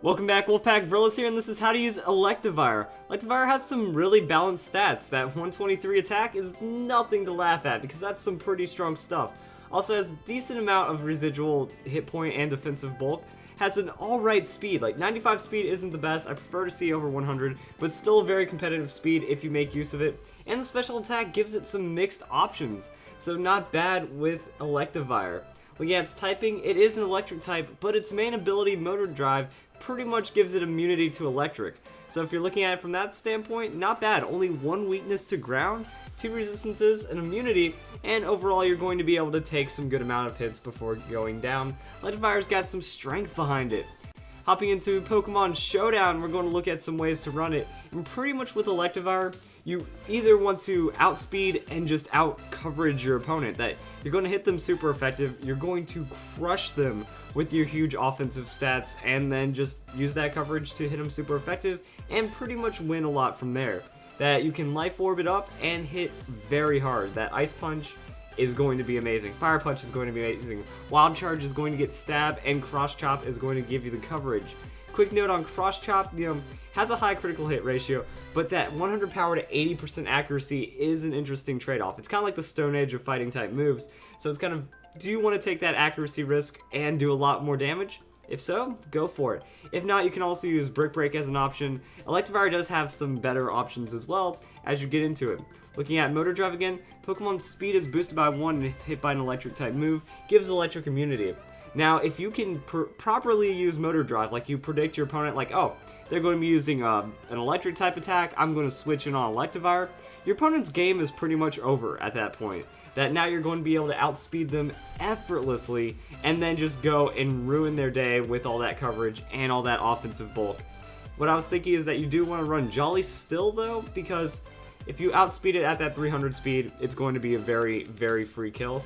Welcome back, Wolfpack. Verlis here, and this is how to use Electivire. Electivire has some really balanced stats. That 123 attack is nothing to laugh at because that's some pretty strong stuff. Also has a decent amount of residual hit point and defensive bulk. Has an alright speed, like 95 speed isn't the best, I prefer to see over 100, but still a very competitive speed if you make use of it. And the special attack gives it some mixed options, so not bad with Electivire. Looking at its typing, it is an electric type, but its main ability, Motor Drive, pretty much gives it immunity to electric. So if you're looking at it from that standpoint, not bad. Only one weakness to ground, 2 resistances, an immunity, and overall you're going to be able to take some good amount of hits before going down. Electivire's got some strength behind it. Hopping into Pokemon Showdown, we're going to look at some ways to run it. And pretty much with Electivire, you either want to outspeed and just out coverage your opponent. That you're going to hit them super effective, you're going to crush them with your huge offensive stats, and then just use that coverage to hit them super effective and pretty much win a lot from there. That you can Life Orb it up and hit very hard. That Ice Punch is going to be amazing. Fire Punch is going to be amazing. Wild Charge is going to get stabbed, and Cross Chop is going to give you the coverage. Quick note on Cross Chop, has a high critical hit ratio, but that 100 power to 80% accuracy is an interesting trade-off. It's kind of like the Stone Age of fighting type moves, so it's kind of, do you want to take that accuracy risk and do a lot more damage? If so, go for it. If not, you can also use Brick Break as an option. Electivire does have some better options as well as you get into it. Looking at Motor Drive again, Pokemon's speed is boosted by 1 and if hit by an electric type move, gives electric immunity. Now, if you can properly use Motor Drive, like you predict your opponent, like, oh, they're going to be using an electric type attack, I'm going to switch in on Electivire, your opponent's game is pretty much over at that point. That now you're going to be able to outspeed them effortlessly and then just go and ruin their day with all that coverage and all that offensive bulk. What I was thinking is that you do want to run Jolly still though, because if you outspeed it at that 300 speed, it's going to be a very, very free kill.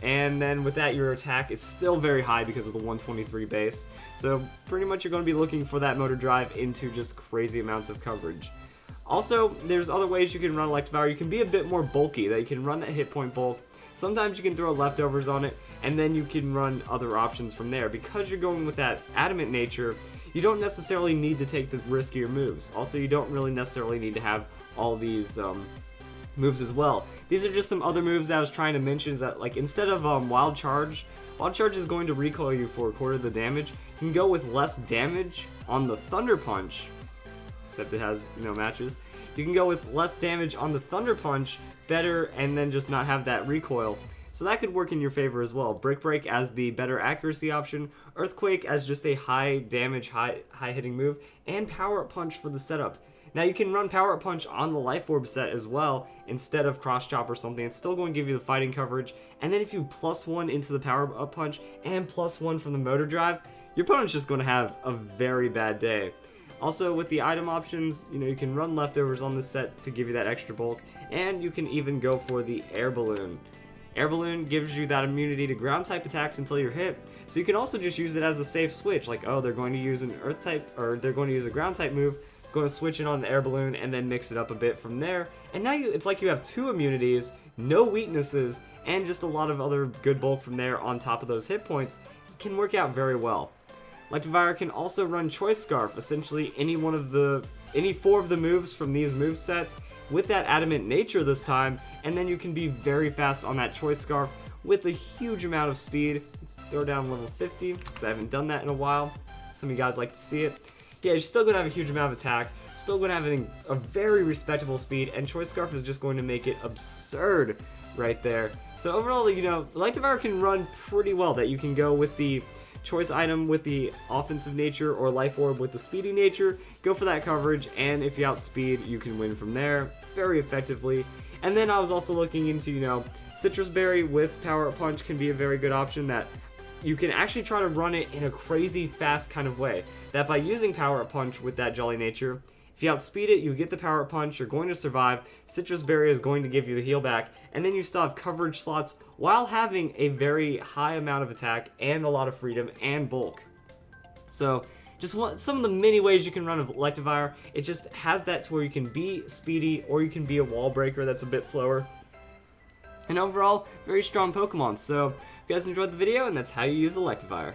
And then with that, your attack is still very high because of the 123 base. So pretty much you're going to be looking for that Motor Drive into just crazy amounts of coverage. Also, there's other ways you can run Electivire. You can be a bit more bulky, that you can run that hit point bulk. Sometimes you can throw leftovers on it, and then you can run other options from there. Because you're going with that adamant nature, you don't necessarily need to take the riskier moves. Also, you don't really necessarily need to have all these moves as well. These are just some other moves that I was trying to mention, is that like instead of Wild Charge is going to recoil you for a quarter of the damage. You can go with less damage on the Thunder Punch, except it has no matches. You can go with less damage on the Thunder Punch, better, and then just not have that recoil. So that could work in your favor as well. Brick Break as the better accuracy option, Earthquake as just a high damage, high hitting move, and Power Up Punch for the setup. Now you can run Power Up Punch on the Life Orb set as well, instead of Cross Chop or something. It's still going to give you the fighting coverage, and then if you +1 into the Power Up Punch and +1 from the Motor Drive, your opponent's just going to have a very bad day. Also, with the item options, you can run leftovers on this set to give you that extra bulk, and you can even go for the Air Balloon. Air Balloon gives you that immunity to ground type attacks until you're hit, so you can also just use it as a safe switch, like, oh, they're going to use an Earth type, or they're going to use a ground type move, going to switch in on the Air Balloon, and then mix it up a bit from there, and now it's like you have 2 immunities, no weaknesses, and just a lot of other good bulk from there on top of those hit points. It can work out very well. Electivire can also run Choice Scarf, essentially any 4 of the moves from these move sets with that adamant nature this time, and then you can be very fast on that Choice Scarf with a huge amount of speed. Let's throw down level 50, because I haven't done that in a while. Some of you guys like to see it. Yeah, you're still going to have a huge amount of attack, still going to have a very respectable speed, and Choice Scarf is just going to make it absurd right there. So overall, Electivire can run pretty well, that you can go with the choice item with the offensive nature or Life Orb with the speedy nature, go for that coverage, and if you outspeed, you can win from there very effectively. And then I was also looking into, Citrus Berry with Power Up Punch can be a very good option, that you can actually try to run it in a crazy fast kind of way, that by using Power Up Punch with that Jolly nature, if you outspeed it, you get the Power Up Punch, you're going to survive, Citrus Berry is going to give you the heal back, and then you still have coverage slots while having a very high amount of attack and a lot of freedom and bulk. So, just some of the many ways you can run Electivire. It just has that to where you can be speedy or you can be a wall breaker that's a bit slower. And overall, very strong Pokemon. So, if you guys enjoyed the video, and that's how you use Electivire.